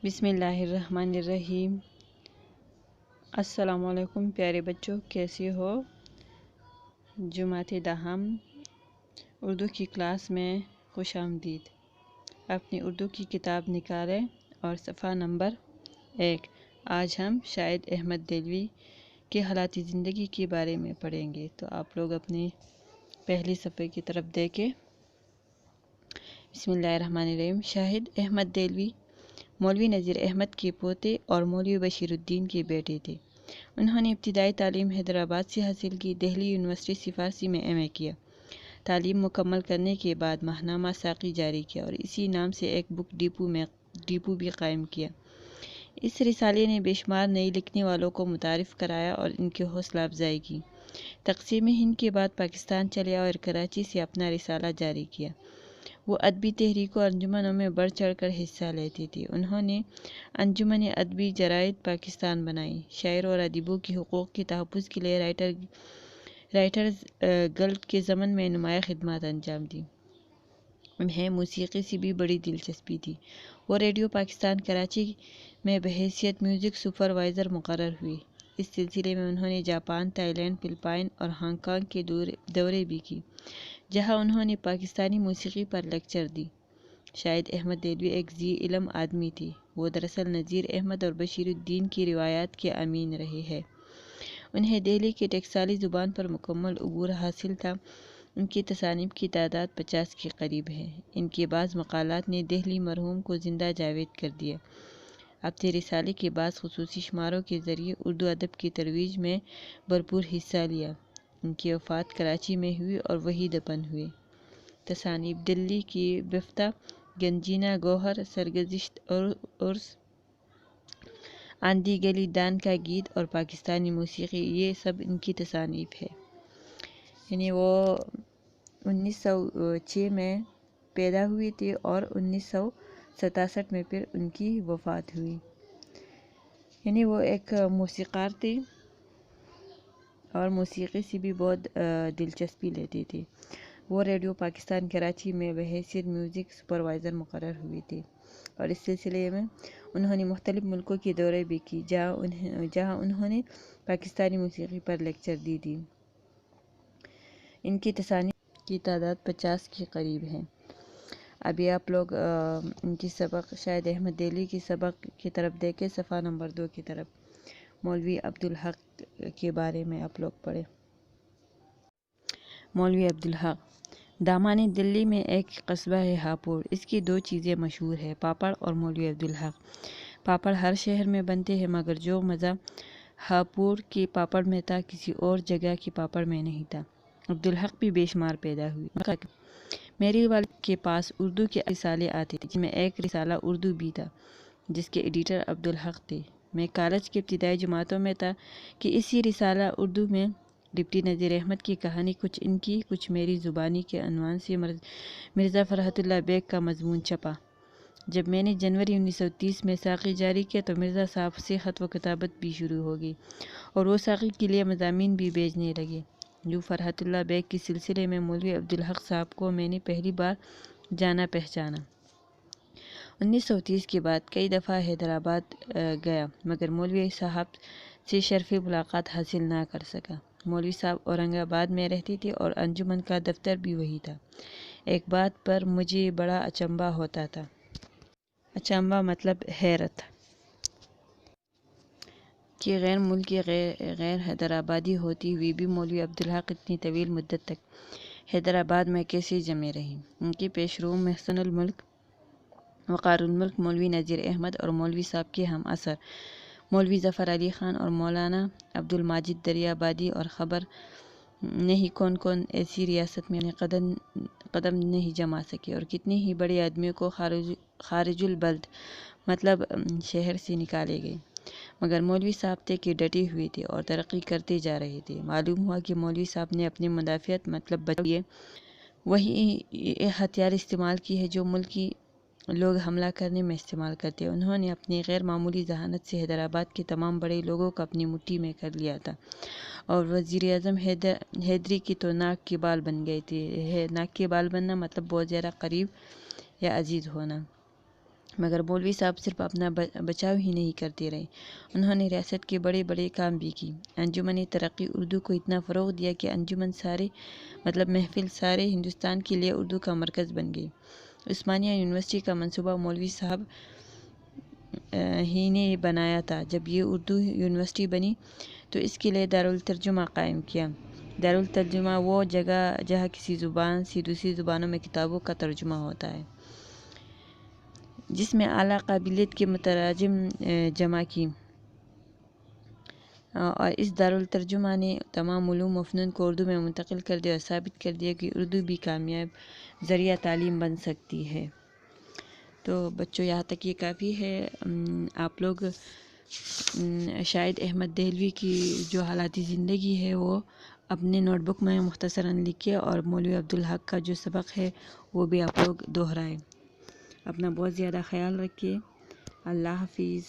بسم اللہ الرحمن الرحیم۔ السلام علیکم پیارے بچوں، کیسے ہو؟ جماعت دہم اردو کی کلاس میں خوش آمدید۔ اپنی اردو کی کتاب نکالیں اور صفحہ نمبر 1۔ آج ہم شاہد احمد دہلوی کے حالات زندگی کے بارے میں پڑھیں گے، تو آپ لوگ اپنی پہلی صفحے کی طرف دیکھیں۔ بسم اللہ الرحمن الرحیم۔ شاہد احمد دہلوی مولوی نذیر احمد کے پوتے اور مولوی بشیر الدین کے بیٹے تھے۔ انہوں نے ابتدائی تعلیم حیدرآباد سے حاصل کی۔ دہلی یونیورسٹی سفارسی میں ایم اے کیا۔ تعلیم مکمل کرنے کے بعد ماہنامہ ساقی جاری کیا اور اسی نام سے ایک بک ڈپو بھی قائم کیا۔ اس رسالے نے بے شمار نئے لکھنے والوں کو متعارف کرایا اور ان کی حوصلہ افزائی کی۔ تقسیم ہند کے بعد پاکستان چلے آئے اور کراچی سے اپنا رسالہ جاری کیا۔ وہ ادبی تحریکوں اور انجمنوں میں بڑھ چڑھ کر حصہ لیتے تھے۔ انہوں نے انجمن ادبی جرائد پاکستان بنائی۔ شاعروں اور ادیبوں کے حقوق کے تحفظ کے لیے رائٹرز گلڈ کے ضمن میں نمایاں خدمات انجام دیں۔ انہیں موسیقی سے بھی بڑی دلچسپی تھی۔ وہ ریڈیو پاکستان کراچی میں بحیثیت میوزک سپروائزر مقرر ہوئے۔ اس سلسلے میں انہوں نے جاپان، تائی لینڈ، فلپائن اور ہانگ کانگ کے دورے بھی کی، جہاں انہوں نے پاکستانی موسیقی پر لیکچر دی۔ شاہد احمد دہلوی ایک ذی علم آدمی تھے۔ وہ دراصل نذیر احمد اور بشیر الدین کی روایات کے امین رہے ہیں۔ انہیں دہلی کی ٹکسالی زبان پر مکمل عبور حاصل تھا۔ ان کی تصانیف کی تعداد 50 کے قریب ہے۔ ان کے بعض مقالات نے دہلی مرحوم کو زندہ جاوید کر دیا۔ اپنے رسالے کے بعض خصوصی شماروں کے ذریعے اردو ادب کی ترویج میں بھرپور حصہ لیا۔ ان کی وفات کراچی میں ہوئی اور وہیں دفن ہوئے۔ تصانیف: دلی کی وفتہ، گنجینہ گوہر، سرگزشت عرس، آندھی گلی، دان کا گیت اور پاکستانی موسیقی، یہ سب ان کی تصانیف ہے۔ یعنی وہ 1906 میں پیدا ہوئی تھی اور 1967 میں پھر ان کی وفات ہوئی۔ یعنی وہ ایک موسیقار تھے اور موسیقی سے بھی بہت دلچسپی لیتے تھے۔ وہ ریڈیو پاکستان کراچی میں بحیثیت میوزک سپروائزر مقرر ہوئی تھی اور اس سلسلے میں انہوں نے مختلف ملکوں کے دورے بھی کی، جہاں انہوں نے پاکستانی موسیقی پر لیکچر دی تھی۔ ان کی تصانیف کی تعداد 50 کے قریب ہے۔ ابھی آپ لوگ ان کی سبق، شاہد احمد دہلوی کی سبق کی طرف دیکھیں، صفحہ نمبر 2 کی طرف۔ مولوی عبدالحق کے بارے میں آپ لوگ پڑھیں۔ مولوی عبدالحق دامانی دلی میں ایک قصبہ ہے ہاپوڑ۔ اس کی 2 چیزیں مشہور ہیں، پاپڑ اور مولوی عبدالحق۔ پاپڑ ہر شہر میں بنتے ہیں، مگر جو مزہ ہاپوڑ کے پاپڑ میں تھا، کسی اور جگہ کے پاپڑ میں نہیں تھا۔ عبدالحق بھی بے شمار پیدا ہوئے۔ میری والد کے پاس اردو کے رسالے آتے تھے، جن میں ایک رسالہ اردو بھی تھا، جس کے ایڈیٹر عبدالحق تھے۔ میں کالج کی ابتدائی جماعتوں میں تھا کہ اسی رسالہ اردو میں ڈپٹی نذیر احمد کی کہانی، کچھ ان کی کچھ میری زبانی کے عنوان سے مرزا فرحت اللہ بیگ کا مضمون چھپا۔ جب میں نے جنوری 1930 میں ساقی جاری کیا تو مرزا صاحب سے خط و کتابت بھی شروع ہو گئی اور وہ ساقی کے لیے مضامین بھی بھیجنے لگے۔ یوں فرحت اللہ بیگ کے سلسلے میں مولوی عبدالحق صاحب کو میں نے پہلی بار جانا پہچانا۔ 1930 کے بعد کئی دفعہ حیدرآباد گیا، مگر مولوی صاحب سے شرف ملاقات حاصل نہ کر سکا۔ مولوی صاحب اورنگ آباد میں رہتے تھے اور انجمن کا دفتر بھی وہی تھا۔ ایک بات پر مجھے بڑا اچنبھا ہوتا تھا۔ اچنبھا مطلب حیرت، کہ غیر ملکی، غیر حیدرآبادی ہوتے ہوئے بھی مولوی عبدالحق اتنی طویل مدت تک حیدرآباد میں کیسے جمے رہے۔ ان کے پیش رو محسن الملک، وقار الملک، مولوی نذیر احمد اور مولوی صاحب کے ہم عصر مولوی ظفر علی خان اور مولانا عبدالماجد دریابادی اور خبر نہیں کون کون ایسی ریاست میں قدم نہیں جما سکے اور کتنے ہی بڑے آدمیوں کو خارج البلد مطلب شہر سے نکالے گئے، مگر مولوی صاحب تھے کہ ڈٹے ہوئے تھے اور ترقی کرتے جا رہے تھے۔ معلوم ہوا کہ مولوی صاحب نے اپنی مدافعت مطلب بچاؤ کے لیے وہی ہتھیار استعمال کی ہے جو ملکی لوگ حملہ کرنے میں استعمال کرتے ہیں۔ انہوں نے اپنی غیر معمولی ذہانت سے حیدرآباد کے تمام بڑے لوگوں کو اپنی مٹھی میں کر لیا تھا اور وزیر اعظم حیدری کی تو ناک کے بال بن گئے تھے۔ ناک کے بال بننا مطلب بہت زیادہ قریب یا عزیز ہونا۔ مگر مولوی صاحب صرف اپنا بچاؤ ہی نہیں کرتے رہے، انہوں نے ریاست کے بڑے بڑے کام بھی کی۔ انجمن ترقی اردو کو اتنا فروغ دیا کہ انجمن محفل سارے ہندوستان کے لیے اردو کا مرکز بن گئی۔ عثمانیہ یونیورسٹی کا منصوبہ مولوی صاحب ہی نے بنایا تھا۔ جب یہ اردو یونیورسٹی بنی تو اس کے لیے دارالترجمہ قائم کیا۔ دارالترجمہ وہ جگہ جہاں کسی زبان سے دوسری زبانوں میں کتابوں کا ترجمہ ہوتا ہے، جس میں اعلیٰ قابلیت کے مترجم جمع کی، اور اس دارالترجمہ نے تمام علوم و فنون کو اردو میں منتقل کر دیا اور ثابت کر دیا کہ اردو بھی کامیاب ذریعہ تعلیم بن سکتی ہے۔ تو بچوں، یہاں تک یہ کافی ہے۔ آپ لوگ شاہد احمد دہلوی کی جو حالات زندگی ہے وہ اپنے نوٹ بک میں مختصراً لکھیں، اور مولوی عبدالحق کا جو سبق ہے وہ بھی آپ لوگ دہرائیں۔ اپنا بہت زیادہ خیال رکھیے۔ اللہ حافظ۔